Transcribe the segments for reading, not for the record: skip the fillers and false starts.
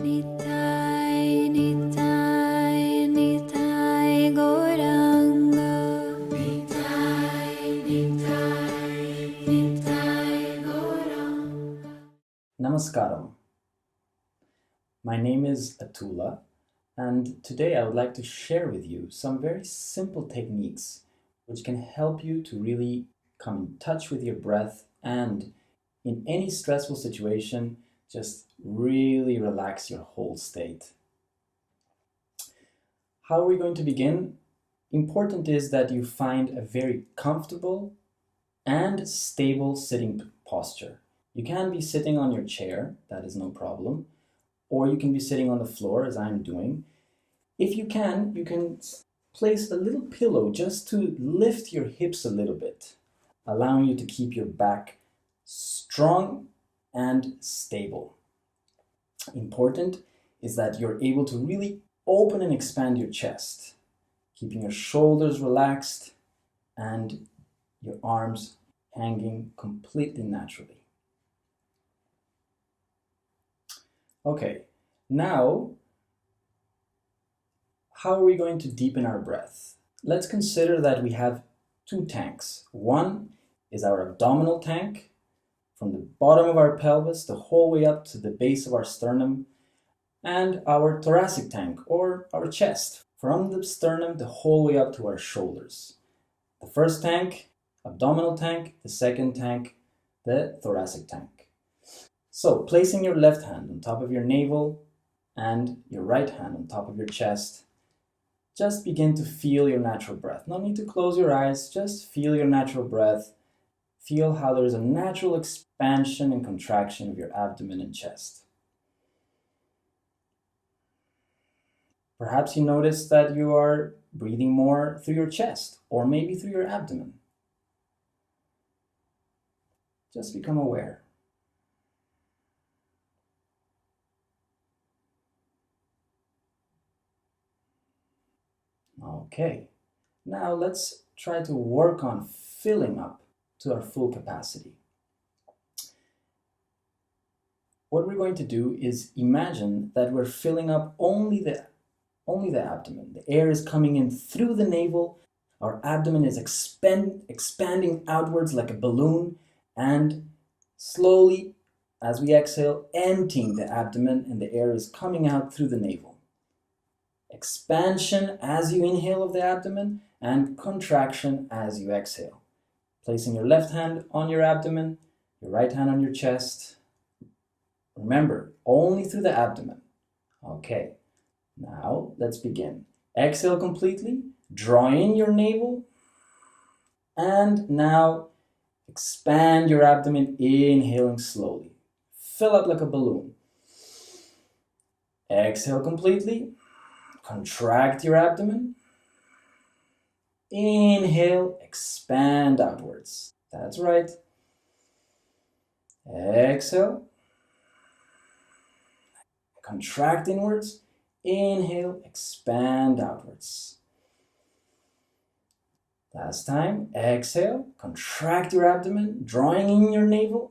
Nitai, nitai, nitai, goranga. Nitai, nitai, nitai, goranga. Namaskaram. My name is Atula, and today I would like to share with you some very simple techniques which can help you to really come in touch with your breath and in any stressful situation, just really relax your whole state. How are we going to begin? Important is that you find a very comfortable and stable sitting posture. You can be sitting on your chair, that is no problem, or you can be sitting on the floor as I'm doing. If you can place a little pillow just to lift your hips a little bit, allowing you to keep your back strong and stable. Important is that you're able to really open and expand your chest, keeping your shoulders relaxed and your arms hanging completely naturally. Okay, now, how are we going to deepen our breath? Let's consider that we have two tanks. One is our abdominal tank, from the bottom of our pelvis the whole way up to the base of our sternum, and our thoracic tank, or our chest, from the sternum the whole way up to our shoulders. The first tank, abdominal tank, the second tank, the thoracic tank. So, placing your left hand on top of your navel and your right hand on top of your chest, just begin to feel your natural breath. No need to close your eyes, just feel your natural breath. Feel how there is a natural expansion and contraction of your abdomen and chest. Perhaps you notice that you are breathing more through your chest or maybe through your abdomen. Just become aware. Okay, now let's try to work on filling up to our full capacity. What we're going to do is imagine that we're filling up only the abdomen. The air is coming in through the navel, our abdomen is expanding outwards like a balloon, and slowly, as we exhale, emptying the abdomen, and the air is coming out through the navel. Expansion as you inhale of the abdomen and contraction as you exhale. Placing your left hand on your abdomen, your right hand on your chest. Remember, only through the abdomen. Okay, now let's begin. Exhale completely, draw in your navel, and now expand your abdomen, inhaling slowly. Fill up like a balloon. Exhale completely. Contract your abdomen. Inhale, expand outwards. That's right. Exhale. Contract inwards. Inhale, expand outwards. Last time. Exhale, contract your abdomen, drawing in your navel.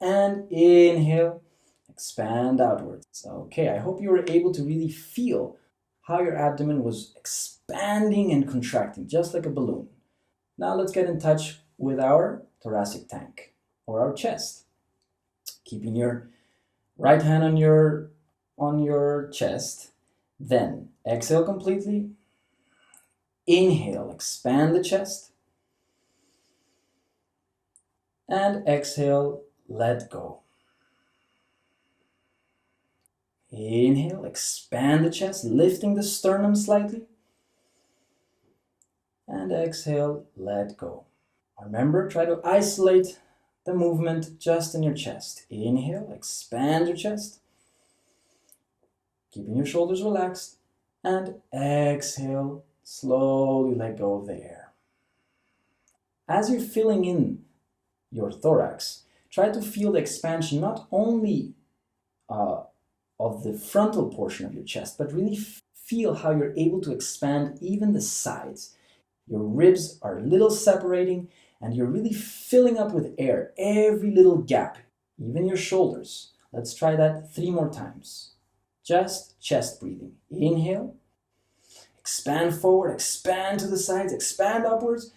And inhale, expand outwards. Okay, I hope you were able to really feel how your abdomen was expanding and contracting, just like a balloon. Now let's get in touch with our thoracic tank, or our chest. Keeping your right hand on your chest, then exhale completely. Inhale, expand the chest. And exhale, let go. Inhale, expand the chest, lifting the sternum slightly. And exhale, let go. Remember, try to isolate the movement just in your chest. Inhale, expand your chest, keeping your shoulders relaxed. And exhale, slowly let go of the air. As you're filling in your thorax, try to feel the expansion not only of the frontal portion of your chest, but really feel how you're able to expand even the sides. Your ribs are a little separating, and you're really filling up with air every little gap, even your shoulders, Let's try that 3 more times. Just chest breathing. Inhale, expand forward, expand to the sides, expand upwards,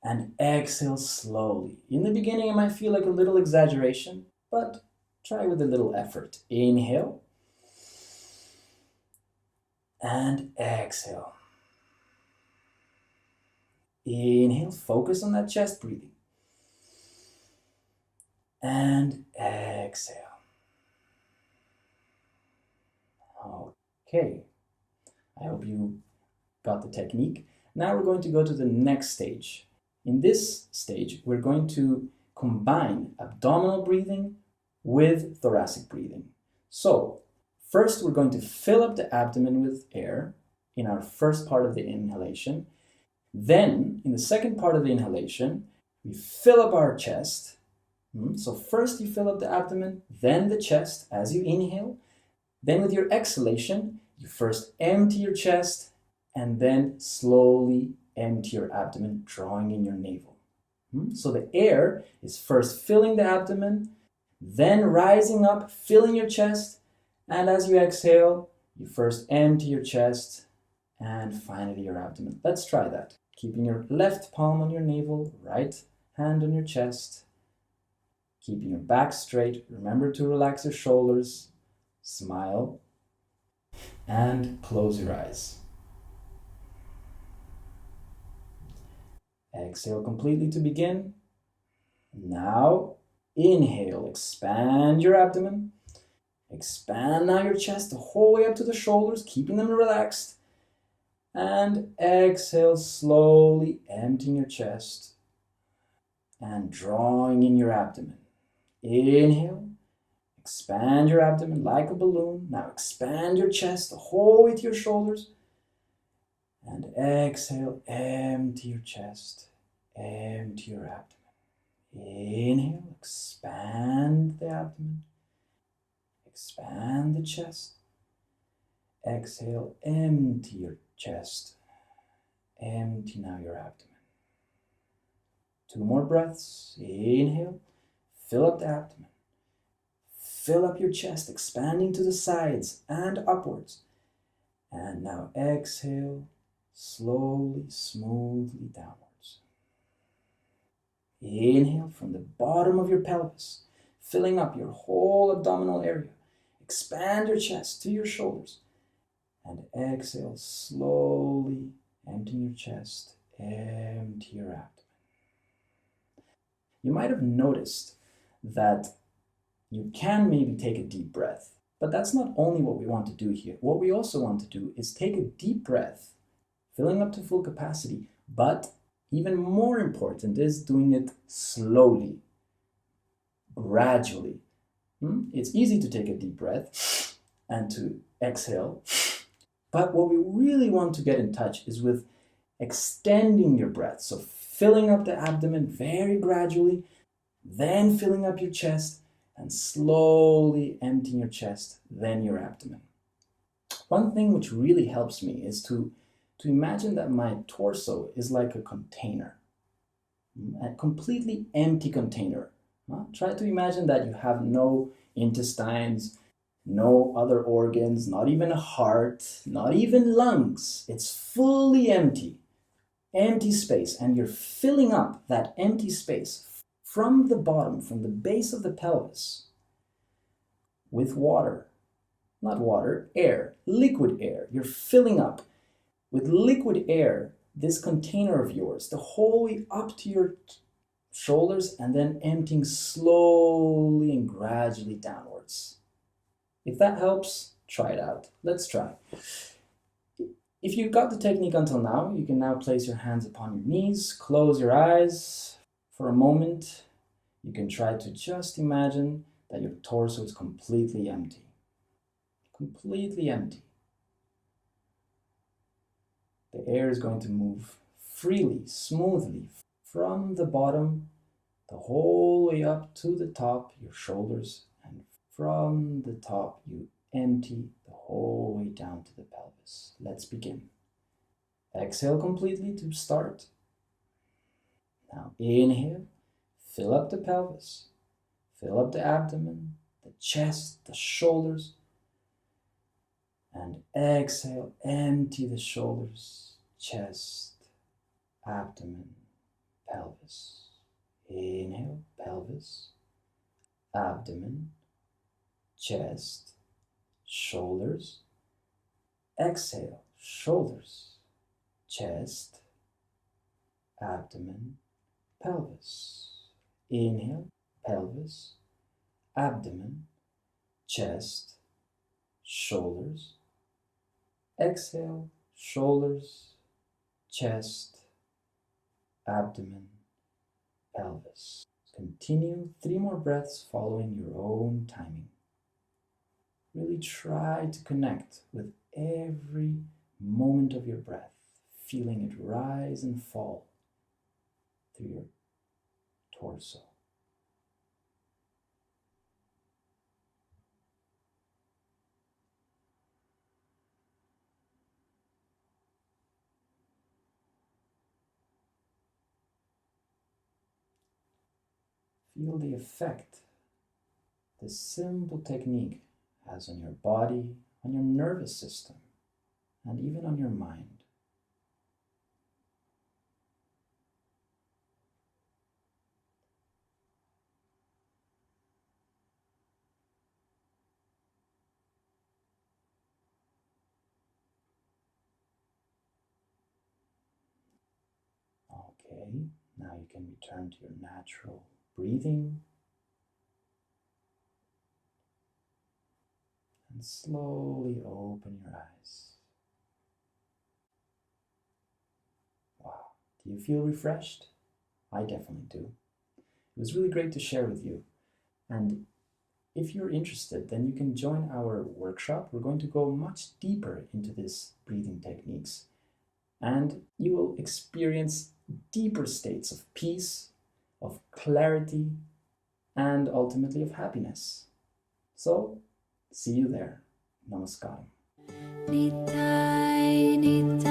and exhale slowly. In the beginning, it might feel like a little exaggeration, but try with a little effort. Inhale, and exhale. Inhale, focus on that chest breathing. And exhale. Okay, I hope you got the technique. Now we're going to go to the next stage. In this stage, we're going to combine abdominal breathing with thoracic breathing. So, first we're going to fill up the abdomen with air in our first part of the inhalation. Then, in the second part of the inhalation, we fill up our chest. So first you fill up the abdomen, then the chest as you inhale. Then with your exhalation, you first empty your chest and then slowly empty your abdomen, drawing in your navel. So the air is first filling the abdomen, then rising up, filling your chest, and as you exhale, you first empty your chest and finally your abdomen. Let's try that. Keeping your left palm on your navel, right hand on your chest, keeping your back straight. Remember to relax your shoulders, smile, and close your eyes. Exhale completely to begin. Now, inhale, expand your abdomen. Expand now your chest the whole way up to the shoulders, keeping them relaxed. And exhale, slowly emptying your chest and drawing in your abdomen. Inhale, expand your abdomen like a balloon. Now expand your chest the whole way to your shoulders. And exhale, empty your chest, empty your abdomen. Inhale, expand the abdomen, expand the chest. Exhale, empty your chest, empty now your abdomen. 2 more breaths. Inhale, fill up the abdomen, fill up your chest, expanding to the sides and upwards. And now exhale, slowly, smoothly downwards. Inhale from the bottom of your pelvis, filling up your whole abdominal area. Expand your chest to your shoulders. And exhale, slowly, emptying your chest, empty your abdomen. You might have noticed that you can maybe take a deep breath, but that's not only what we want to do here. What we also want to do is take a deep breath, filling up to full capacity, but even more important is doing it slowly, gradually. It's easy to take a deep breath and to exhale, but what we really want to get in touch is with extending your breath. So filling up the abdomen very gradually, then filling up your chest and slowly emptying your chest, then your abdomen. One thing which really helps me is to imagine that my torso is like a container, a completely empty container. Try to imagine that you have no intestines, no other organs, not even a heart, not even lungs. It's fully empty. Empty space, and you're filling up that empty space from the bottom, from the base of the pelvis with water. Not water, air, liquid air. You're filling up with liquid air this container of yours the whole way up to your shoulders and then emptying slowly and gradually downwards. If that helps, try it out. Let's try. If you got the technique until now, you can now place your hands upon your knees, close your eyes for a moment. You can try to just imagine that your torso is completely empty. Completely empty. The air is going to move freely, smoothly, from the bottom, the whole way up to the top, your shoulders, and from the top, you empty the whole way down to the pelvis. Let's begin. Exhale completely to start. Now inhale, fill up the pelvis, fill up the abdomen, the chest, the shoulders. And exhale, empty the shoulders, chest, abdomen, pelvis. Inhale, pelvis, abdomen, chest, shoulders. Exhale, shoulders, chest, abdomen, pelvis. Inhale, pelvis, abdomen, chest, shoulders. Exhale, shoulders, chest, abdomen, pelvis. Continue 3 more breaths following your own timing. Really try to connect with every moment of your breath, feeling it rise and fall through your torso. Feel the effect this simple technique has on your body, on your nervous system, and even on your mind. Okay, now you can return to your natural breathing and slowly open your eyes. Wow, do you feel refreshed? I definitely do. It was really great to share with you. And if you're interested, then you can join our workshop. We're going to go much deeper into these breathing techniques, and you will experience deeper states of peace, of clarity, and ultimately of happiness. So, see you there. Namaskaram. Nitai, nitai.